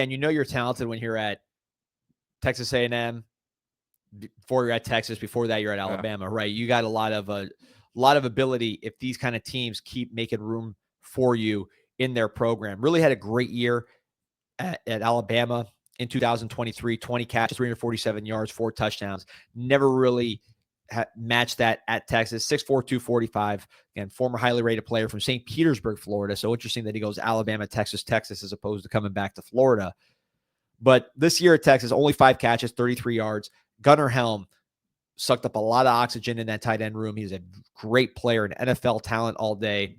And you're talented when you're at Texas A&M, before you're at Texas, before that you're at Alabama, right? You got a lot of ability if these kind of teams keep making room for you in their program. Really had a great year at Alabama in 2023, 20 catches, 347 yards, 4 touchdowns. Never really matched that at Texas. 6'4", 245. Again, former highly rated player from St. Petersburg, Florida. So interesting that he goes Alabama, Texas, Texas, as opposed to coming back to Florida. But this year at Texas, only 5 catches, 33 yards. Gunnar Helm sucked up a lot of oxygen in that tight end room. He's a great player, an NFL talent all day.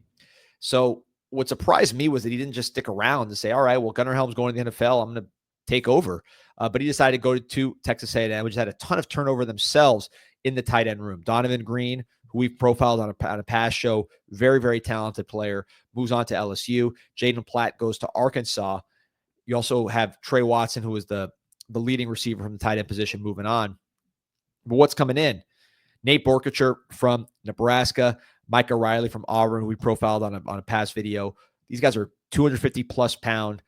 So what surprised me was that he didn't just stick around and say, all right, well, Gunnar Helm's going to the NFL. I'm going to take over. But he decided to go to Texas A&M, which had a ton of turnover themselves in the tight end room. Donovan Green, who we've profiled on a past show, very, very talented player, moves on to LSU. Jaden Platt goes to Arkansas. You also have Trey Watson, who is the leading receiver from the tight end position, moving on. But what's coming in? Nate Borkacher from Nebraska, Micah Riley from Auburn, who we profiled on a past video. These guys are 250-plus pound,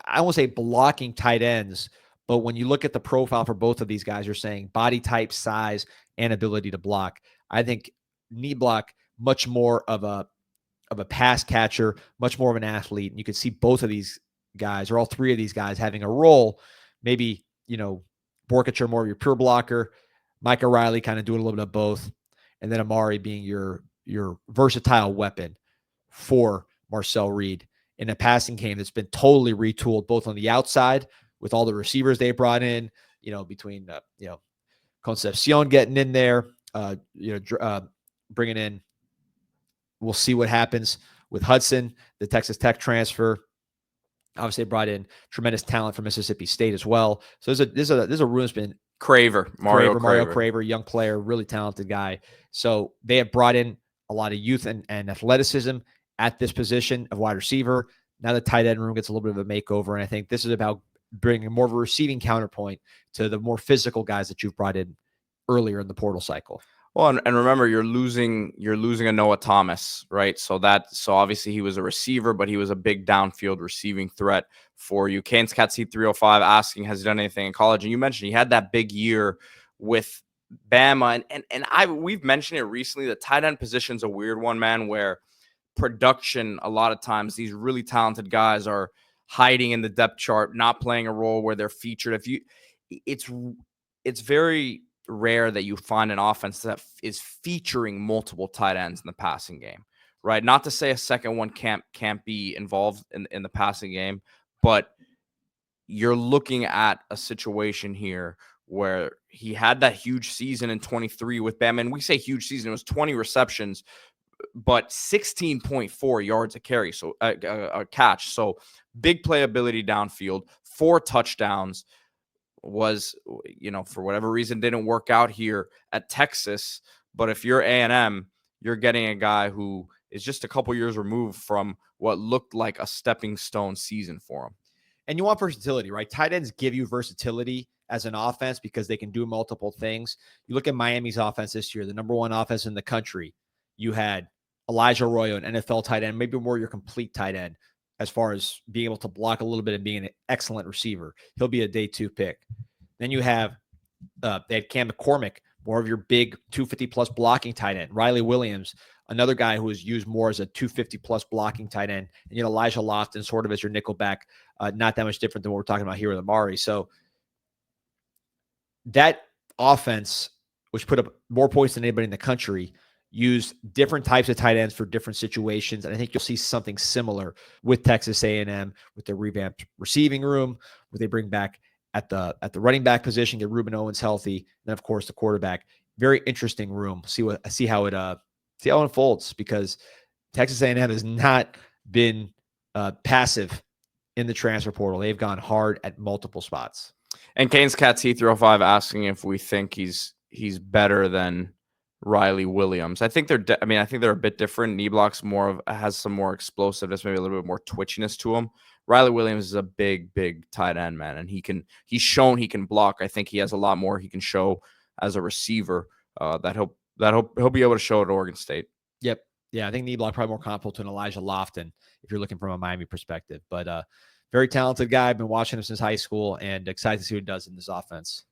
I won't say blocking tight ends, but when you look at the profile for both of these guys, you're saying body type, size, and ability to block. I think Niblack, much more of a pass catcher, much more of an athlete. And you can see both of these guys, or all three of these guys, having a role. Maybe, Borkacher more of your pure blocker, Micah Riley kind of doing a little bit of both, and then Amari being your versatile weapon for Marcel Reed in a passing game that's been totally retooled, both on the outside with all the receivers they brought in, between Concepcion getting in there, bringing in. We'll see what happens with Hudson, the Texas Tech transfer. Obviously, they brought in tremendous talent from Mississippi State as well. So there's a room that's been Mario Craver, young player, really talented guy. So they have brought in a lot of youth and athleticism at this position of wide receiver. Now the tight end room gets a little bit of a makeover, and I think this is about bringing more of a receiving counterpoint to the more physical guys that you've brought in earlier in the portal cycle. Well, and remember, you're losing a Noah Thomas, right? So obviously he was a receiver, but he was a big downfield receiving threat for you. Canes Cat C305 asking, has he done anything in college? And you mentioned he had that big year with Bama, and we've mentioned it recently. The tight end position's a weird one, man, where production, a lot of times these really talented guys are hiding in the depth chart, not playing a role where they're featured. It's very rare that you find an offense that is featuring multiple tight ends in the passing game, right? Not to say a second one can't be involved in the passing game, but you're looking at a situation here where he had that huge season in 23 with Bama, and we say huge season, it was 20 receptions, but 16.4 yards a carry, so a catch. So big playability downfield, 4 touchdowns. Was, for whatever reason, didn't work out here at Texas. But if you're A&M, you're getting a guy who is just a couple years removed from what looked like a stepping stone season for him. And you want versatility, right? Tight ends give you versatility as an offense because they can do multiple things. You look at Miami's offense this year, the number 1 offense in the country. You had Elijah Arroyo, an NFL tight end, maybe more your complete tight end as far as being able to block a little bit and being an excellent receiver. He'll be a day 2 pick. Then you have they had Cam McCormick, more of your big 250-plus blocking tight end. Riley Williams, another guy who was used more as a 250-plus blocking tight end. And Elijah Lofton sort of as your nickelback, not that much different than what we're talking about here with Amari. So that offense, which put up more points than anybody in the country, used different types of tight ends for different situations. And I think you'll see something similar with Texas A&M with the revamped receiving room, where they bring back at the running back position, get Ruben Owens healthy, and then of course the quarterback. Very interesting room. See how it unfolds, because Texas A&M has not been passive in the transfer portal. They've gone hard at multiple spots. And Canes Cat C305 asking if we think he's better than Riley Williams. I think they're a bit different. Niblack's has some more explosiveness, maybe a little bit more twitchiness to him. Riley Williams is a big tight end, man, and he's shown he can block. I think he has a lot more he can show as a receiver that he'll be able to show at Oregon State. Yep. Yeah, I think Niblack probably more comparable to an Elijah Lofton if you're looking from a Miami perspective. But Very talented guy. I've been watching him since high school and excited to see what he does in this offense.